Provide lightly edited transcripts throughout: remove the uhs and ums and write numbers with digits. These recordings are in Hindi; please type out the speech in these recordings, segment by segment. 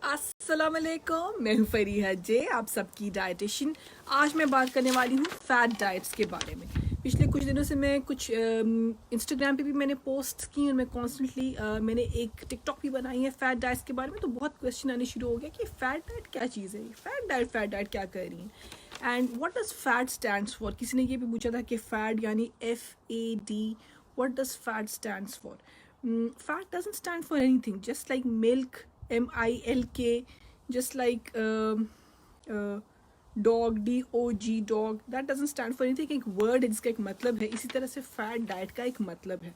अस्सलाम वालेकुम, मैं हूँ फरीहा जे, आप सबकी डाइटिशियन। आज मैं बात करने वाली हूँ फ़ैट डाइट्स के बारे में। पिछले कुछ दिनों से मैं कुछ इंस्टाग्राम पे भी मैंने पोस्ट की और मैं कॉन्स्टेंटली मैंने एक टिकटॉक भी बनाई है फ़ैट डाइट्स के बारे में। तो बहुत क्वेश्चन आने शुरू हो गया कि फ़ैट डाइट क्या चीज़ है, फ़ैट डाइट क्या कर रही है and what does fat stands for. किसी ने ये भी पूछा था कि फ़ैट यानी FAD, what does fat stands for. Fat doesn't stand for anything, just like milk, MILK, just like dog, DOG, dog, that doesn't stand for anything. एक word है जिसका एक मतलब है, इसी तरह से फैट डाइट का एक मतलब है।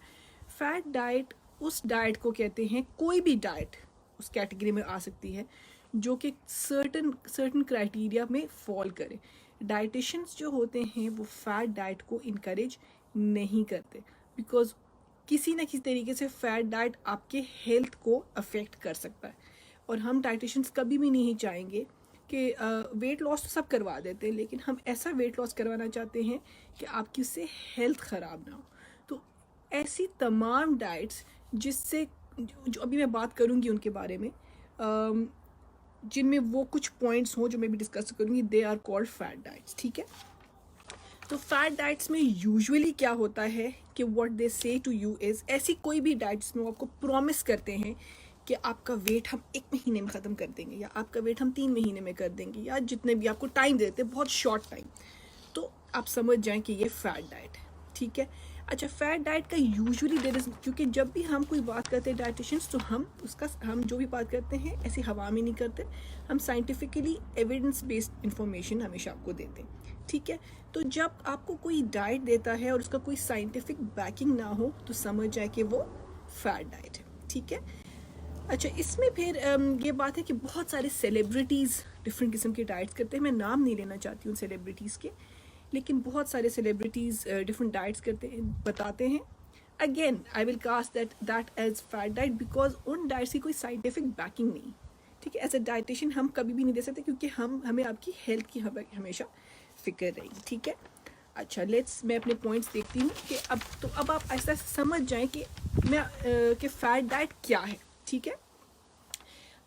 फैट डाइट उस डाइट को कहते हैं, कोई भी डाइट उस कैटेगरी में आ सकती है जो कि सर्टन क्राइटेरिया में फॉल करे। डाइटिशियंस जो होते हैं वो फैट डाइट को इनकरेज नहीं करते, बिकॉज किसी न किसी तरीके से फैट डाइट आपके हेल्थ को अफेक्ट कर सकता है। और हम डाइटिशियंस कभी भी नहीं चाहेंगे कि वेट लॉस तो सब करवा देते हैं, लेकिन हम ऐसा वेट लॉस करवाना चाहते हैं कि आपकी उससे हेल्थ ख़राब ना हो। तो ऐसी तमाम डाइट्स जिससे जो अभी मैं बात करूँगी उनके बारे में, जिनमें वो कुछ पॉइंट्स हों जो मैं भी डिस्कस करूँगी, they are called fad diets. ठीक है, तो फैट डाइट्स में यूजुअली क्या होता है कि व्हाट दे से टू यू इज़, ऐसी कोई भी डाइट जिसमें वो आपको प्रॉमिस करते हैं कि आपका वेट हम 1 महीने में ख़त्म कर देंगे, या आपका वेट हम 3 महीने में कर देंगे, या जितने भी आपको टाइम देते हैं, बहुत शॉर्ट टाइम, तो आप समझ जाएं कि ये फैट डाइट है। ठीक है, अच्छा, फैट डाइट का यूजुअली क्योंकि जब भी हम कोई बात करते हैं डाइटिशियंस, तो हम जो भी बात करते हैं ऐसी हवा में नहीं करते, हम साइंटिफिकली एविडेंस बेस्ड इंफॉर्मेशन हमेशा आपको देते हैं। ठीक है, तो जब आपको कोई डाइट देता है और उसका कोई साइंटिफिक बैकिंग ना हो, तो समझ जाए कि वो फैट डाइट है। ठीक है, अच्छा, इसमें फिर ये बात है कि बहुत सारे सेलिब्रिटीज़ डिफरेंट किस्म के डाइट्स करते हैं। मैं नाम नहीं लेना चाहती हूँ सेलिब्रिटीज़ के, लेकिन बहुत सारे सेलिब्रिटीज़ डिफरेंट डाइट्स करते हैं, बताते हैं। Again I will cast that as fad diet, because उन डाइट्स की कोई साइंटिफिक बैकिंग नहीं। ठीक है, एज अ डाइटिशियन हम कभी भी नहीं दे सकते, क्योंकि हमें आपकी हेल्थ की हमेशा फिक्र रहेगी। ठीक है, अच्छा, मैं अपने पॉइंट्स देखती हूँ कि अब आप ऐसा समझ जाएं कि कि फ़ैट डाइट क्या है। ठीक है,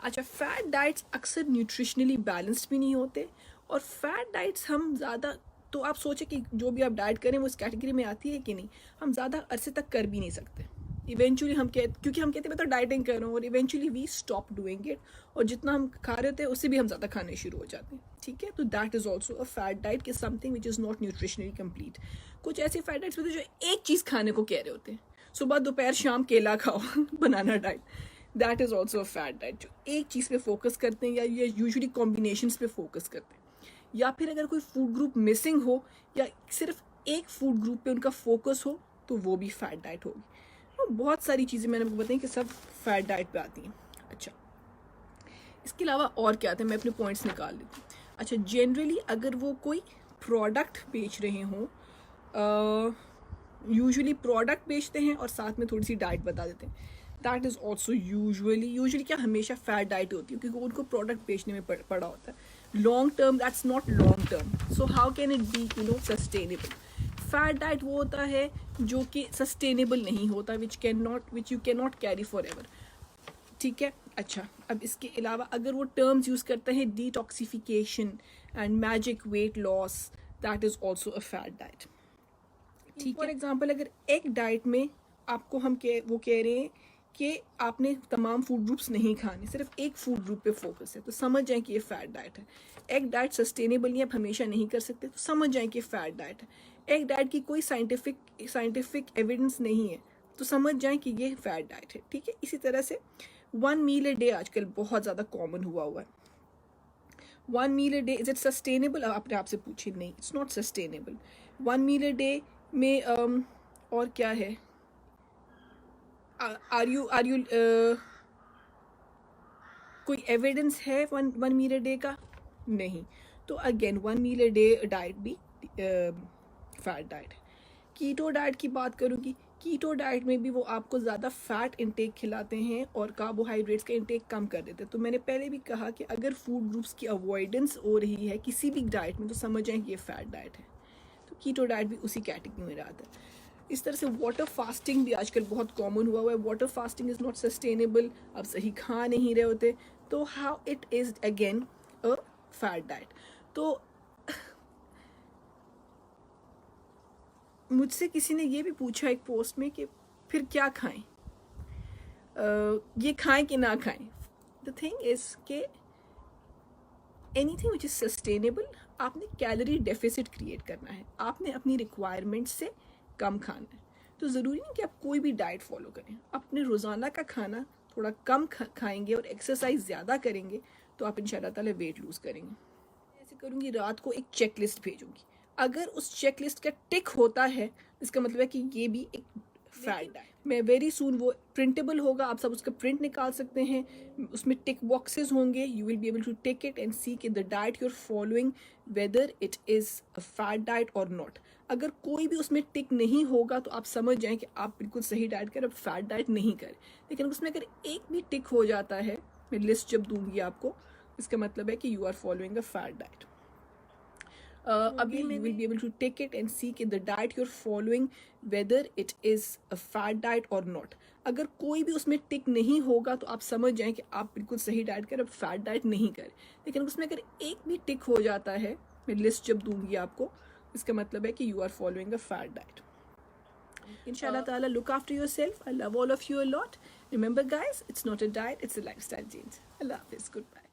अच्छा, फ़ैट डाइट्स अक्सर न्यूट्रिशनली बैलेंस्ड भी नहीं होते, और फैट डाइट्स हम ज़्यादा, तो आप सोचें कि जो भी आप डाइट करें वो इस कैटेगरी में आती है कि नहीं, हम ज़्यादा अरसे तक कर भी नहीं सकते। इवेंचुअली क्योंकि हम कहते हैं मैं तो डाइटिंग कर रहा हूँ, और eventually we stop doing it, और जितना हम खा रहे थे उससे भी हम ज़्यादा खाने शुरू हो जाते हैं। ठीक है, तो that is also a fad diet कि something which is not nutritionally complete. कुछ ऐसे फैट डाइट्स होते हैं जो एक चीज़ खाने को कह रहे होते हैं, सुबह दोपहर शाम केला खाओ banana diet, that is also a fad diet, जो एक चीज़ पे फोकस करते हैं, या ये यूजुअली कॉम्बिनेशंस पे फोकस करते हैं। या फिर अगर कोई फूड ग्रुप मिसिंग हो, या सिर्फ एक फूड ग्रुप पे उनका फोकस हो, तो वो भी फैट डाइट होगी। तो बहुत सारी चीज़ें मैंने आपको बताई कि सब फैट डाइट पे आती हैं। अच्छा, इसके अलावा और क्या आता है, मैं अपने पॉइंट्स निकाल लेती हूँ। अच्छा, जनरली अगर वो कोई प्रोडक्ट बेच रहे हों, यूजुअली प्रोडक्ट बेचते हैं और साथ में थोड़ी सी डाइट बता देते हैं, दैट इज़ ऑल्सो यूजुअली क्या हमेशा फैट डाइट होती है, क्योंकि उनको प्रोडक्ट बेचने में पड़ा होता है। Long term that's not long term, so how can it be sustainable. Fat diet वो होता है जो कि सस्टेनेबल नहीं होता, which you can not carry for ever. ठीक है, अच्छा, अब इसके अलावा अगर वो टर्म्स यूज़ करते हैं detoxification and magic weight loss, that is also a fad diet. ठीक, फॉर एग्जाम्पल अगर एक डाइट में आपको वो कह रहे हैं कि आपने तमाम फूड ग्रुप्स नहीं खाने, सिर्फ एक फूड ग्रुप पे फोकस है, तो समझ जाएं कि ये फैट डाइट है। एक डाइट सस्टेनेबल नहीं, आप हमेशा नहीं कर सकते, तो समझ जाएं कि फैट डाइट है। एक डाइट की कोई साइंटिफिक एविडेंस नहीं है, तो समझ जाएं कि ये फैट डाइट है। ठीक है, इसी तरह से 1 मील अ डे आजकल बहुत ज़्यादा कॉमन हुआ है। 1 meal a day, is it sustainable? अपने आप से पूछिए, नहीं, it's not sustainable. 1 meal a day में और क्या है, आर यू कोई एविडेंस है 1 मील अ डे का? नहीं। तो again 1 meal a day diet भी फैट डाइट है। कीटो डाइट की बात करूँगी, कीटो डाइट में भी वो आपको ज़्यादा फैट इंटेक खिलाते हैं और कार्बोहाइड्रेट्स का इंटेक कम कर देते हैं। तो मैंने पहले भी कहा कि अगर फूड ग्रुप्स की अवॉइडेंस हो रही है किसी भी डाइट में, तो समझ जाएं कि ये फैट डाइट है। तो कीटो डाइट भी उसी कैटेगरी में आता है। इस तरह से वाटर फास्टिंग भी आजकल बहुत कॉमन हुआ है। Water fasting is not sustainable, आप सही खा नहीं रहे होते, तो how it is again a fad diet. तो मुझसे किसी ने ये भी पूछा एक पोस्ट में कि फिर क्या खाएं, ये खाएं कि ना खाएं। द थिंग इज के एनीथिंग विच इज सस्टेनेबल, आपने कैलोरी डेफिसिट क्रिएट करना है, आपने अपनी रिक्वायरमेंट से कम खाना है। तो ज़रूरी नहीं कि आप कोई भी डाइट फॉलो करें, अपने रोज़ाना का खाना थोड़ा कम खाएंगे और एक्सरसाइज ज़्यादा करेंगे तो आप इंशाल्लाह ताला वेट लूज़ करेंगे। ऐसे करूँगी, रात को एक चेक लिस्ट भेजूँगी, अगर उस चेक लिस्ट का टिक होता है इसका मतलब है कि ये भी एक फैट है। मैं वेरी सून वो प्रिंटेबल होगा, आप सब उसका प्रिंट निकाल सकते हैं, उसमें टिक बॉक्सेस होंगे, you will be able to take it and see कि the diet you are following whether it is a fad diet और नॉट। अगर कोई भी उसमें टिक नहीं होगा तो आप समझ जाएं कि आप बिल्कुल सही डाइट करें, आप फैट डाइट नहीं करें। लेकिन उसमें अगर एक भी टिक हो जाता है, मैं लिस्ट जब दूंगी आपको, इसका मतलब है कि you are following a fad diet. अभी you will be able to take it and see कि the diet you're following whether it is a fat diet or not। अगर कोई भी उसमें टिक नहीं होगा तो आप समझ जाएं कि आप बिल्कुल सही डाइट करें, आप फैट डाइट नहीं करें। लेकिन उसमें अगर एक भी टिक हो जाता है, मैं लिस्ट जब दूंगी आपको, इसका मतलब है कि you are following a fad diet. Inshallah ta'ala, look after yourself. I love all of you a lot. Remember guys, it's not a diet, it's a lifestyle change. Allah Hafiz, goodbye.